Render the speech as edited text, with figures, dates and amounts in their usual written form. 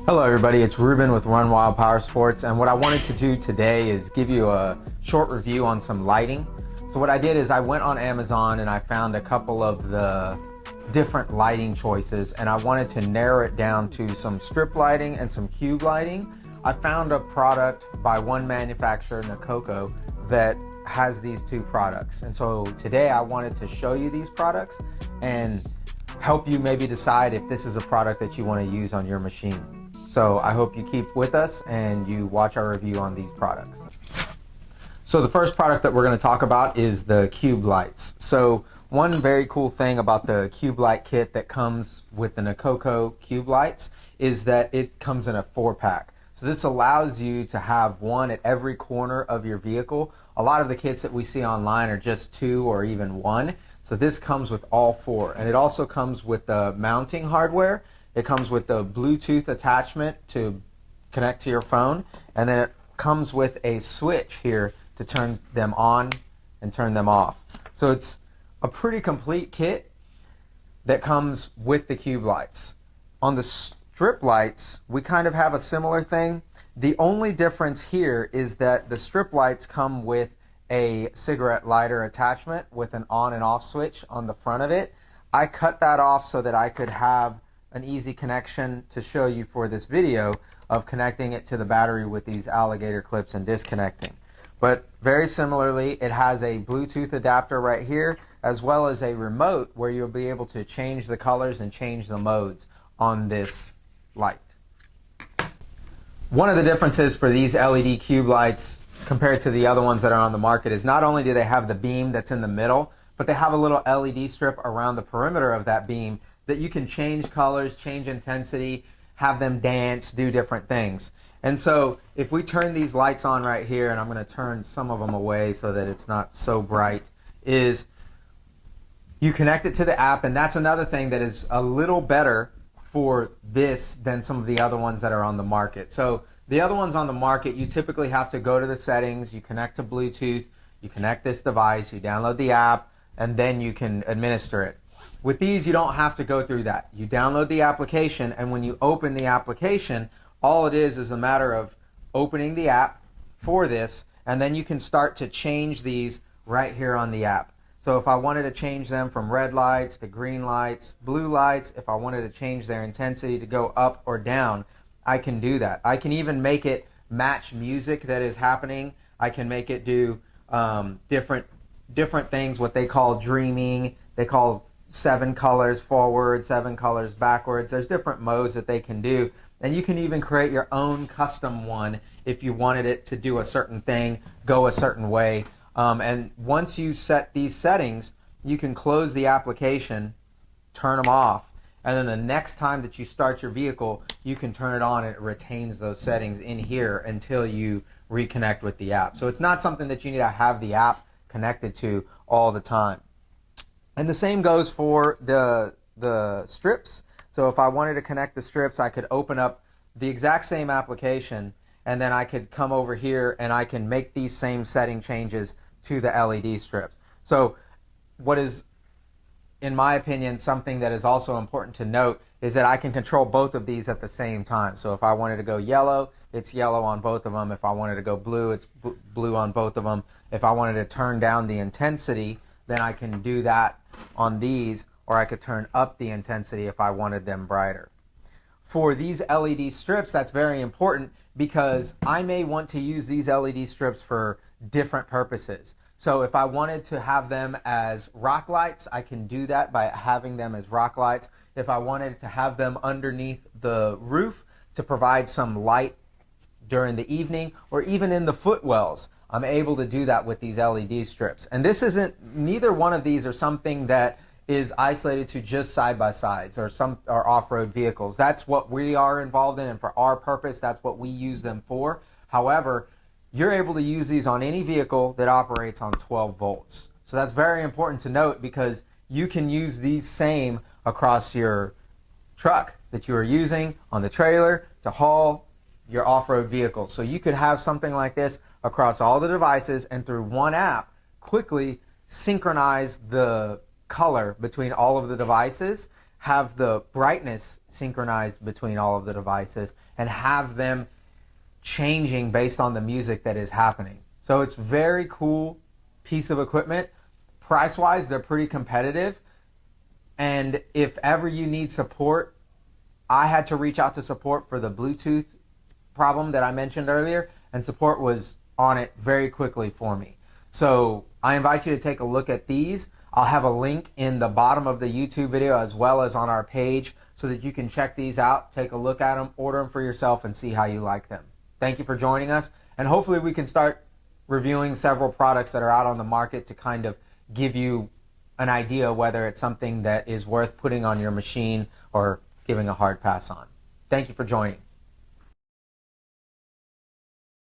Hello everybody, it's Ruben with Run Wild Power Sports, and what I wanted to do today is give you a short review on some lighting. So what I did is I went on Amazon and I found a couple of the different lighting choices, and I wanted to narrow it down to some strip lighting and some cube lighting. I found a product by one manufacturer, Nicoko, that has these two products. And so today I wanted to show you these products and help you maybe decide if this is a product that you want to use on your machine. So I hope you keep with us and you watch our review on these products. So the first product that we're going to talk about is the cube lights. So one very cool thing about the cube light kit that comes with the Nicoko cube lights is that it comes in a 4-pack. So this allows you to have one at every corner of your vehicle. A lot of the kits that we see online are just 2 or even 1. So this comes with all 4, and it also comes with the mounting hardware. It comes with the Bluetooth attachment to connect to your phone, and then it comes with a switch here to turn them on and turn them off. So it's a pretty complete kit that comes with the cube lights. On the strip lights, we kind of have a similar thing. The only difference here is that the strip lights come with a cigarette lighter attachment with an on and off switch on the front of it. I cut that off so that I could have an easy connection to show you for this video of connecting it to the battery with these alligator clips and disconnecting. But very similarly, it has a Bluetooth adapter right here, as well as a remote where you'll be able to change the colors and change the modes on this light. One of the differences for these LED cube lights compared to the other ones that are on the market is not only do they have the beam that's in the middle, but they have a little LED strip around the perimeter of that beam that you can change colors, change intensity, have them dance, do different things. And so if we turn these lights on right here, and I'm going to turn some of them away so that it's not so bright, is you connect it to the app, and that's another thing that is a little better for this than some of the other ones that are on the market. So the other ones on the market, you typically have to go to the settings, you connect to Bluetooth, you connect this device, you download the app, and then you can administer it. With these, you don't have to go through that. You download the application, and when you open the application, all it is a matter of opening the app for this, and then you can start to change these right here on the app. So if I wanted to change them from red lights to green lights, blue lights, if I wanted to change their intensity to go up or down, I can do that. I can even make it match music that is happening. I can make it do different things, what they call dreaming. They call 7 colors forward, 7 colors backwards. There's different modes that they can do, and you can even create your own custom one if you wanted it to do a certain thing, go a certain way. And once you set these settings, you can close the application, turn them off, and then the next time that you start your vehicle, you can turn it on and it retains those settings in here until you reconnect with the app. So it's not something that you need to have the app connected to all the time. And the same goes for the strips. So if I wanted to connect the strips, I could open up the exact same application, and then I could come over here and I can make these same setting changes to the LED strips. So what is, in my opinion, something that is also important to note is that I can control both of these at the same time. So if I wanted to go yellow, it's yellow on both of them. If I wanted to go blue, it's blue on both of them. If I wanted to turn down the intensity, then I can do that on these, or I could turn up the intensity if I wanted them brighter. For these LED strips, that's very important because I may want to use these LED strips for different purposes. So if I wanted to have them as rock lights, I can do that by having them as rock lights. If I wanted to have them underneath the roof to provide some light during the evening, or even in the footwells, I'm able to do that with these LED strips. And this isn't, neither one of these are something that is isolated to just side-by-sides or off-road vehicles. That's what we are involved in, and for our purpose, that's what we use them for. However, you're able to use these on any vehicle that operates on 12 volts. So that's very important to note because you can use these same across your truck that you are using on the trailer to haul your off-road vehicle. So you could have something like this across all the devices and through one app quickly synchronize the color between all of the devices, have the brightness synchronized between all of the devices, and have them changing based on the music that is happening. So it's very cool piece of equipment. Price-wise, they're pretty competitive. And if ever you need support, I had to reach out to support for the Bluetooth problem that I mentioned earlier, and support was on it very quickly for me. So I invite you to take a look at these. I'll have a link in the bottom of the YouTube video as well as on our page so that you can check these out, take a look at them, order them for yourself, and see how you like them. Thank you for joining us, and hopefully we can start reviewing several products that are out on the market to kind of give you an idea whether it's something that is worth putting on your machine or giving a hard pass on. Thank you for joining.